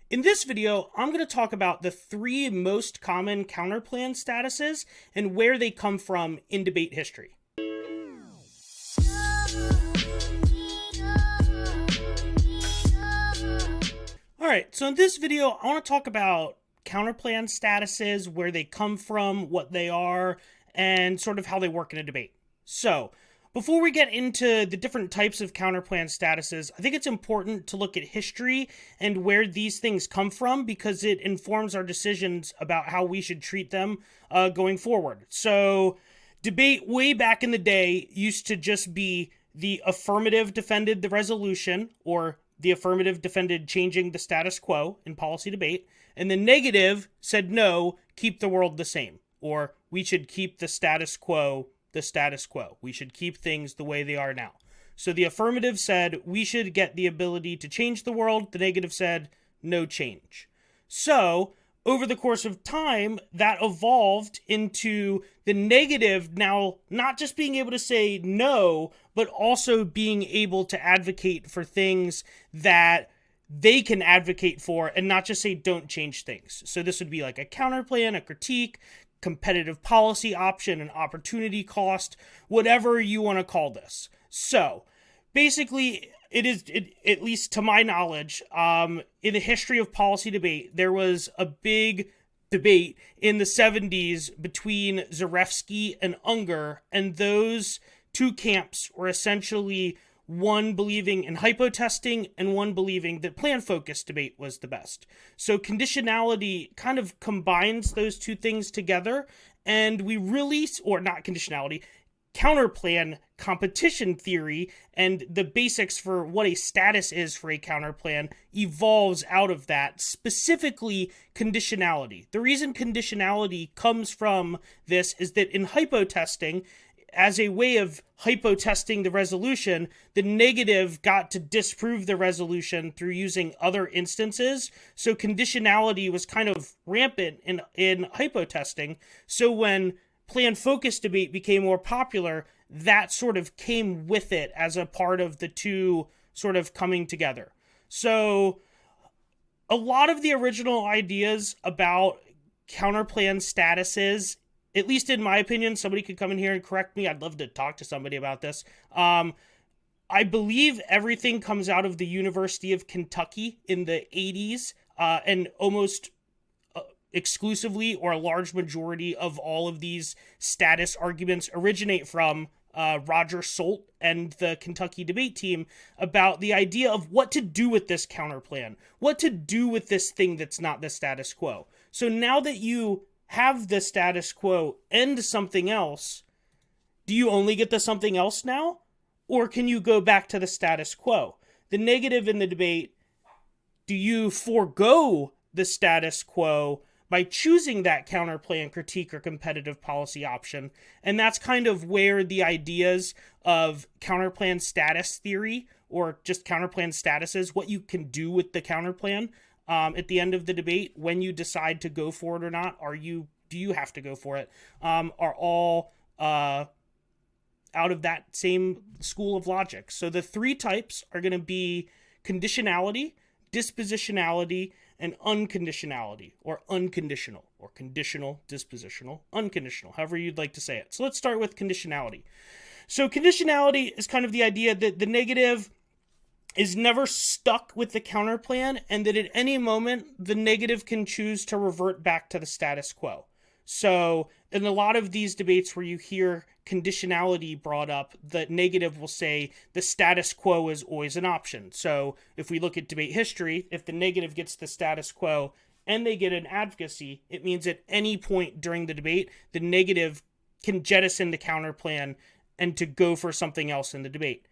In this video, I'm going to talk about the three most common counterplan statuses and where they come from in debate history. Alright, so in this video, I want to talk about counterplan statuses, where they come from, what they are, and sort of how they work in a debate. So, before we get into the different types of counterplan statuses, I think it's important to look at history and where these things come from, because it informs our decisions about how we should treat them going forward. So, debate way back in the day used to just be the affirmative defended the resolution, or the affirmative defended changing the status quo in policy debate, and the negative said no, keep the world the same, or we should keep the status quo the status quo. We should keep things the way they are now. So the affirmative said we should get the ability to change the world. The negative said no change. So over the course of time, that evolved into the negative now not just being able to say no, but also being able to advocate for things that they can advocate for and not just say don't change things. So this would be like a counterplan, a critique, competitive policy option, an opportunity cost, whatever you want to call this. So basically, at least to my knowledge, in the history of policy debate, there was a big debate in the 70s between Zarefsky and Unger, and those two camps were essentially one believing in hypo-testing and one believing that plan-focused debate was the best. So conditionality kind of combines those two things together, and we really, or not conditionality, counterplan competition theory and the basics for what a status is for a counterplan evolves out of that, specifically conditionality. The reason conditionality comes from this is that in hypo-testing, as a way of hypo-testing the resolution, the negative got to disprove the resolution through using other instances. So conditionality was kind of rampant in hypo-testing. So when plan-focused debate became more popular, that sort of came with it as a part of the two sort of coming together. So a lot of the original ideas about counterplan statuses, at least in my opinion, somebody could come in here and correct me. I'd love to talk to somebody about this. I believe everything comes out of the University of Kentucky in the 80s, and almost exclusively, or a large majority of all of these status arguments originate from Roger Solt and the Kentucky debate team about the idea of what to do with this counterplan, what to do with this thing that's not the status quo. So now that you have the status quo and something else, do you only get the something else now? Or can you go back to the status quo? The negative in the debate, do you forego the status quo by choosing that counterplan, critique, or competitive policy option? And that's kind of where the ideas of counterplan status theory, or just counterplan statuses, what you can do with the counterplan, at the end of the debate, when you decide to go for it or not, do you have to go for it, are all out of that same school of logic. So the three types are going to be conditionality, dispositionality, and unconditionality, or unconditional, or conditional, dispositional, unconditional, however you'd like to say it. So let's start with conditionality. So conditionality is kind of the idea that the negative is never stuck with the counterplan, and that at any moment the negative can choose to revert back to the status quo. So in a lot of these debates where you hear conditionality brought up, the negative will say the status quo is always an option. So if we look at debate history, if the negative gets the status quo and they get an advocacy, it means at any point during the debate, the negative can jettison the counterplan and to go for something else in the debate.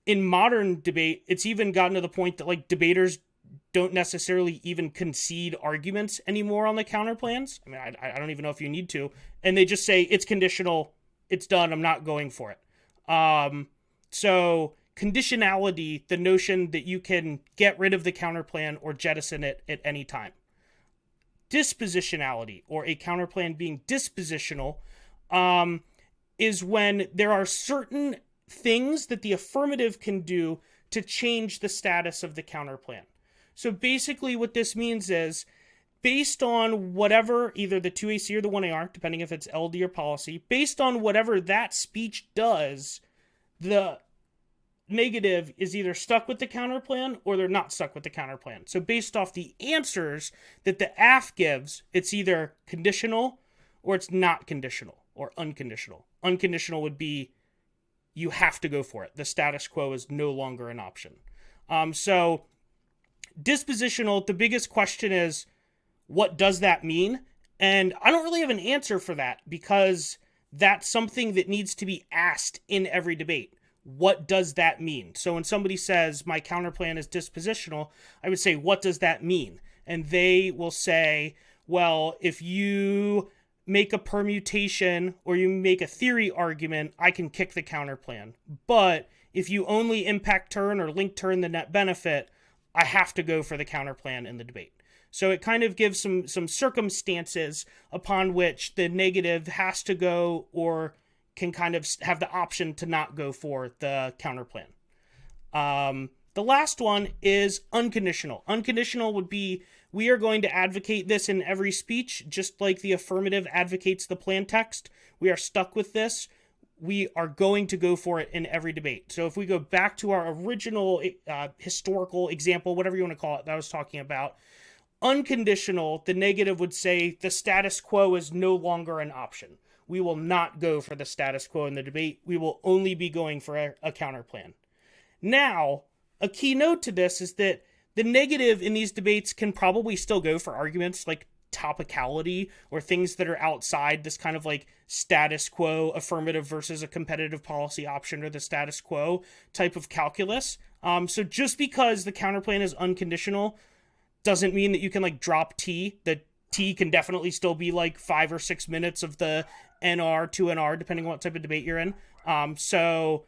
In modern debate, it's even gotten to the point that like debaters don't necessarily even concede arguments anymore on the counterplans. I mean, I don't even know if you need to. And they just say, it's conditional, it's done, I'm not going for it. So conditionality, the notion that you can get rid of the counterplan or jettison it at any time. Dispositionality, or a counterplan being dispositional, is when there are certain things that the affirmative can do to change the status of the counterplan. So basically what this means is, based on whatever, either the 2AC or the 1AR, depending if it's LD or policy, based on whatever that speech does, the negative is either stuck with the counterplan or they're not stuck with the counterplan. So based off the answers that the AF gives, it's either conditional or it's not conditional or unconditional. Unconditional would be you have to go for it. The status quo is no longer an option. So dispositional, the biggest question is, what does that mean? And I don't really have an answer for that because that's something that needs to be asked in every debate. What does that mean? So when somebody says my counterplan is dispositional, I would say, what does that mean? And they will say, well, if you make a permutation or you make a theory argument, I can kick the counterplan. But if you only impact turn or link turn the net benefit, I have to go for the counterplan in the debate. So it kind of gives some circumstances upon which the negative has to go or can kind of have the option to not go for the counterplan. The last one is unconditional. Unconditional would be, we are going to advocate this in every speech, just like the affirmative advocates the plan text. We are stuck with this. We are going to go for it in every debate. So if we go back to our original historical example, whatever you want to call it, that I was talking about, unconditional, the negative would say the status quo is no longer an option. We will not go for the status quo in the debate. We will only be going for a counterplan. Now, a key note to this is that the negative in these debates can probably still go for arguments like topicality or things that are outside this kind of like status quo, affirmative versus a competitive policy option, or the status quo type of calculus. So just because the counterplan is unconditional doesn't mean that you can like drop T. The T can definitely still be like 5 or 6 minutes of the NR to NR, depending on what type of debate you're in. So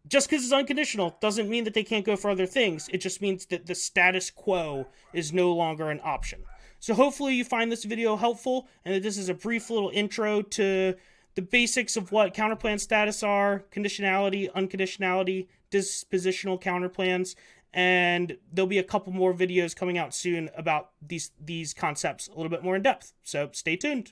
just because it's unconditional doesn't mean that they can't go for other things. It just means that the status quo is no longer an option. So hopefully you find this video helpful and that this is a brief little intro to the basics of what counterplan status are, conditionality, unconditionality, dispositional counterplans, and there'll be a couple more videos coming out soon about these concepts a little bit more in depth. So stay tuned.